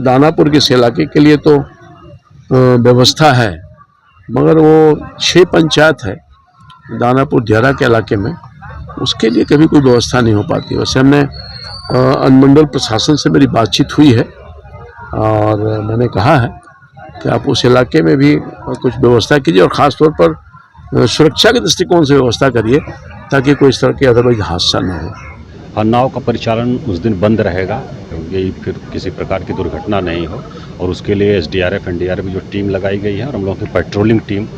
दानापुर के इस इलाके के लिए तो व्यवस्था है, मगर वो 6 पंचायत है दानापुर दियारा के इलाके में, उसके लिए कभी कोई व्यवस्था नहीं हो पाती। वैसे हमने अनुमंडल प्रशासन से मेरी बातचीत हुई है और मैंने कहा है कि आप उस इलाके में भी कुछ व्यवस्था कीजिए और ख़ास तौर पर सुरक्षा के दृष्टिकोण से व्यवस्था करिए ताकि कोई इस तरह के अदरवाइज हादसा न हो। और नाव का परिचालन उस दिन बंद रहेगा क्योंकि फिर किसी प्रकार की दुर्घटना नहीं हो, और उसके लिए एसडीआरएफ एनडीआरएफ की जो टीम लगाई गई है और हम लोगों की पेट्रोलिंग टीम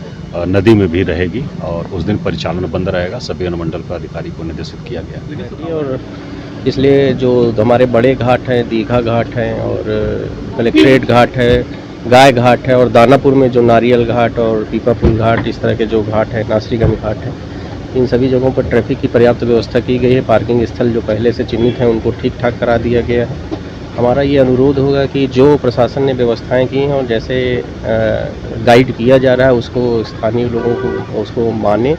नदी में भी रहेगी और उस दिन परिचालन बंद रहेगा। सभी अनुमंडल के अधिकारी को निर्देशित किया गया है। और इसलिए जो हमारे बड़े घाट हैं, दीघा घाट हैं और कलेक्ट्रेट घाट है, गाय घाट है, और दानापुर में जो नारियल घाट और पीपापुल घाट, इस तरह के जो घाट है, नासरीगंज घाट है, इन सभी जगहों पर ट्रैफिक की पर्याप्त व्यवस्था की गई है। पार्किंग स्थल जो पहले से चिन्हित हैं उनको ठीक ठाक करा दिया गया है। हमारा ये अनुरोध होगा कि जो प्रशासन ने व्यवस्थाएं की हैं और जैसे गाइड किया जा रहा है उसको स्थानीय लोगों को उसको माने।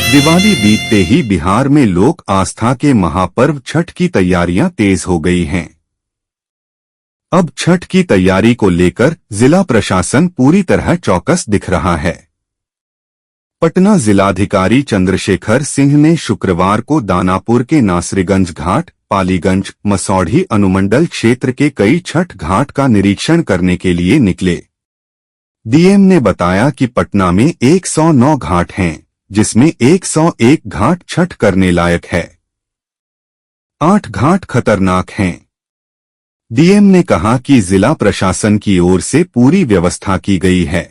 दिवाली बीतते ही बिहार में लोक आस्था के महापर्व छठ की तैयारियां तेज हो गई हैं। अब छठ की तैयारी को लेकर जिला प्रशासन पूरी तरह चौकस दिख रहा है। पटना जिलाधिकारी चंद्रशेखर सिंह ने शुक्रवार को दानापुर के नासरीगंज घाट, पालीगंज, मसौढ़ी अनुमंडल क्षेत्र के कई छठ घाट का निरीक्षण करने के लिए निकले। डीएम ने बताया कि पटना में 109 घाट हैं, जिसमें 101 घाट छठ करने लायक है। 8 घाट खतरनाक हैं। डीएम ने कहा कि जिला प्रशासन की ओर से पूरी व्यवस्था की गई है।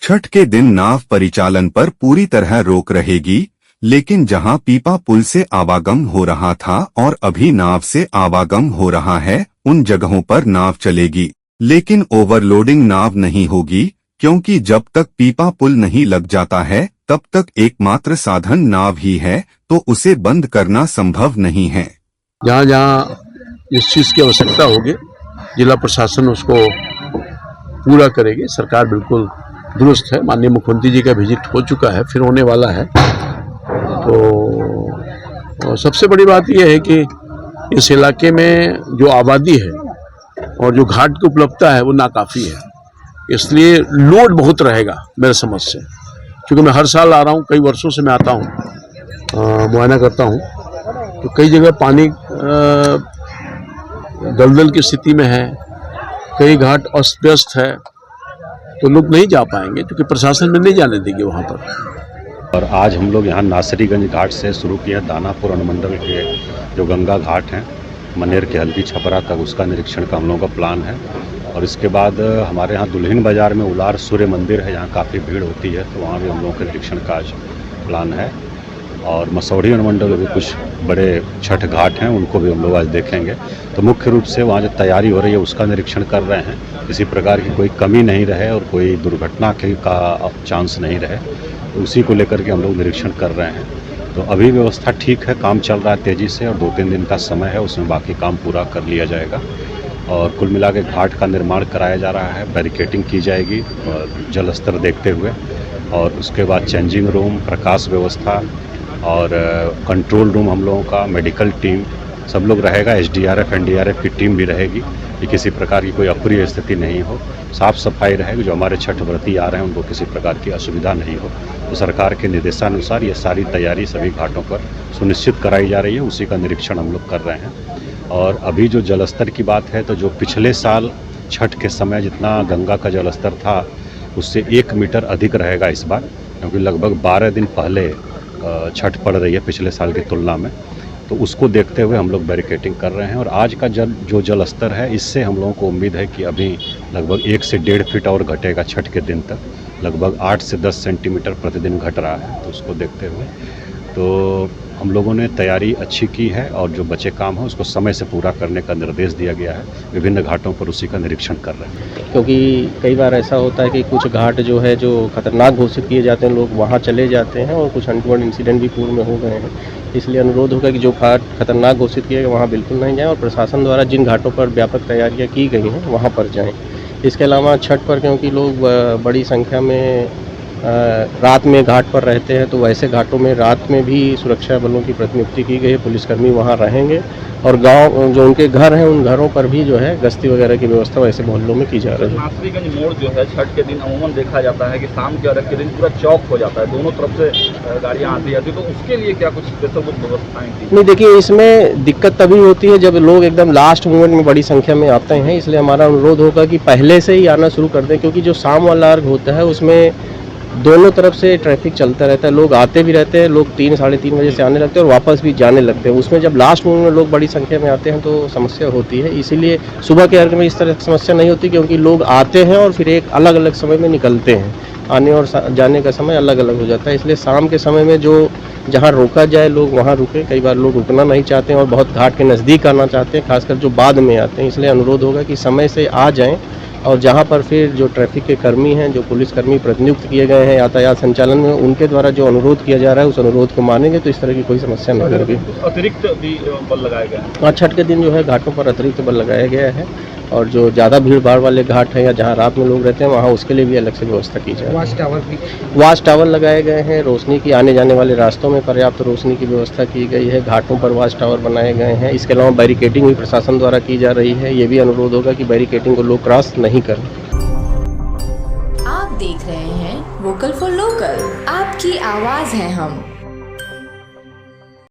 छठ के दिन नाव परिचालन पर पूरी तरह रोक रहेगी, लेकिन जहां पीपा पुल से आवागम हो रहा था और अभी नाव से आवागम हो रहा है, उन जगहों पर नाव चलेगी, लेकिन ओवरलोडिंग नाव नहीं होगी, क्योंकि जब तक पीपा पुल नहीं लग जाता है तब तक एकमात्र साधन नाव ही है, तो उसे बंद करना संभव नहीं है। जहाँ जहाँ इस चीज़ की आवश्यकता होगी जिला प्रशासन उसको पूरा करेगी। सरकार बिल्कुल दुरुस्त है। माननीय मुख्यमंत्री जी का विजिट हो चुका है, फिर होने वाला है। तो सबसे बड़ी बात यह है कि इस इलाके में जो आबादी है और जो घाट की उपलब्धता है वो नाकाफ़ी है, इसलिए लोड बहुत रहेगा मेरे समझ से। क्योंकि मैं हर साल आ रहा हूँ, कई वर्षों से मैं आता हूँ, मुआयना करता हूँ, तो कई जगह पानी दलदल की स्थिति में है, कई घाट अस्त व्यस्त है, तो लोग नहीं जा पाएंगे क्योंकि प्रशासन में नहीं जाने देंगे वहाँ पर। और आज हम लोग यहाँ नासरीगंज घाट से शुरू किया। दानापुर अनुमंडल के जो गंगा घाट हैं, मनेर के हल्दी छपरा तक, उसका निरीक्षण का हम लोगों का प्लान है। और इसके बाद हमारे यहाँ दुल्हिन बाज़ार में उलार सूर्य मंदिर है, जहाँ काफ़ी भीड़ होती है, तो वहाँ भी हम लोगों के निरीक्षण का आज प्लान है। और मसौढ़ी अनुमंडल में भी कुछ बड़े छठ घाट हैं, उनको भी हम लोग आज देखेंगे। तो मुख्य रूप से वहाँ जो तैयारी हो रही है उसका निरीक्षण कर रहे हैं, किसी प्रकार की कोई कमी नहीं रहे और कोई दुर्घटना का चांस नहीं रहे, तो उसी को लेकर के हम लोग निरीक्षण कर रहे हैं। तो अभी व्यवस्था ठीक है, काम चल रहा है तेज़ी से, और 2-3 दिन का समय है, उसमें बाकी काम पूरा कर लिया जाएगा। और कुल मिला के घाट का निर्माण कराया जा रहा है, बैरिकेटिंग की जाएगी जल स्तर देखते हुए, और उसके बाद चेंजिंग रूम, प्रकाश व्यवस्था और कंट्रोल रूम हम लोगों का, मेडिकल टीम सब लोग रहेगा, एसडीआरएफ एनडीआरएफ की टीम भी रहेगी कि किसी प्रकार की कोई अप्रिय स्थिति नहीं हो, साफ़ सफाई रहेगी, जो हमारे छठ व्रती आ रहे हैं उनको किसी प्रकार की असुविधा नहीं हो। तो सरकार के निर्देशानुसार ये सारी तैयारी सभी घाटों पर सुनिश्चित कराई जा रही है, उसी का निरीक्षण हम लोग कर रहे हैं। और अभी जो जलस्तर की बात है, तो जो पिछले साल छठ के समय जितना गंगा का जलस्तर था उससे 1 मीटर अधिक रहेगा इस बार, क्योंकि लगभग 12 दिन पहले छठ पड़ रही है पिछले साल की तुलना में। तो उसको देखते हुए हम लोग बैरिकेटिंग कर रहे हैं। और आज का जो जल स्तर है, इससे हम लोगों को उम्मीद है कि अभी लगभग 1 से 1.5 फीट और घटेगा छठ के दिन तक, लगभग 8 से 10 सेंटीमीटर प्रतिदिन घट रहा है। तो उसको देखते हुए तो हम लोगों ने तैयारी अच्छी की है और जो बचे काम है उसको समय से पूरा करने का निर्देश दिया गया है। विभिन्न घाटों पर उसी का निरीक्षण कर रहे हैं। क्योंकि कई बार ऐसा होता है कि कुछ घाट जो है जो खतरनाक घोषित किए जाते हैं, लोग वहाँ चले जाते हैं और कुछ अनटोवर्ड इंसिडेंट भी पूर्व में हो गए हैं। इसलिए अनुरोध होगा कि जो घाट खतरनाक घोषित किए गए वहाँ बिल्कुल नहीं जाएं और प्रशासन द्वारा जिन घाटों पर व्यापक तैयारियाँ की गई हैं वहाँ पर जाएँ। इसके अलावा छठ पर क्योंकि लोग बड़ी संख्या में रात में घाट पर रहते हैं, तो वैसे घाटों में रात में भी सुरक्षा बलों की प्रतिनियुक्ति की गई है। पुलिसकर्मी वहाँ रहेंगे और गांव जो उनके घर हैं उन घरों पर भी जो है गश्ती वगैरह की व्यवस्था वैसे मोहल्लों में की जा रही है। नासरीगंज मोड़ जो है छठ के दिन अमूमन देखा जाता है कि शाम के अर्घ के दिन पूरा चौक हो जाता है, दोनों तरफ से गाड़ियाँ आती जाती है, तो उसके लिए क्या कुछ स्पेशल कुछ व्यवस्थाएं की? नहीं, देखिए इसमें दिक्कत तभी होती है जब लोग एकदम लास्ट मोमेंट में बड़ी संख्या में आते हैं। इसलिए हमारा अनुरोध होगा कि पहले से ही आना शुरू कर दें, क्योंकि जो शाम वाला अर्घ होता है उसमें दोनों तरफ से ट्रैफिक चलता रहता है, लोग आते भी रहते हैं, लोग 3 साढ़े 3 बजे से आने लगते हैं और वापस भी जाने लगते हैं। उसमें जब लास्ट मोमेंट में लोग बड़ी संख्या में आते हैं तो समस्या होती है। इसीलिए सुबह के अर्घ में इस तरह की समस्या नहीं होती, क्योंकि लोग आते हैं और फिर एक अलग अलग समय में निकलते हैं, आने और जाने का समय अलग अलग हो जाता है। इसलिए शाम के समय में जो जहाँ रोका जाए लोग वहाँ रुकें। कई बार लोग रुकना नहीं चाहते हैं और बहुत घाट के नज़दीक आना चाहते हैं, खासकर जो बाद में आते हैं। इसलिए अनुरोध होगा कि समय से आ जाएं और जहाँ पर फिर जो ट्रैफिक के कर्मी हैं, जो पुलिसकर्मी प्रतिनियुक्त किए गए हैं यातायात संचालन में, उनके द्वारा जो अनुरोध किया जा रहा है उस अनुरोध को मानेंगे तो इस तरह की कोई समस्या नहीं होगी। अतिरिक्त भी बल लगाए गए हैं? हाँ, छठ के दिन जो है घाटों पर अतिरिक्त बल लगाया गया है और जो ज़्यादा भीड़ भाड़ वाले घाट हैं या जहाँ रात में लोग रहते हैं वहाँ उसके लिए भी अलग से व्यवस्था की जाए। वाच टावर लगाए गए हैं, रोशनी की आने जाने वाले रास्तों में पर्याप्त रोशनी की व्यवस्था की गई है, घाटों पर वाच टावर बनाए गए हैं। इसके अलावा बैरिकेडिंग भी प्रशासन द्वारा की जा रही है। ये भी अनुरोध होगा कि बैरिकेडिंग को लोग क्रॉस नहीं करें। आप देख रहे हैं वोकल फॉर लोकल, आपकी आवाज़ है हम।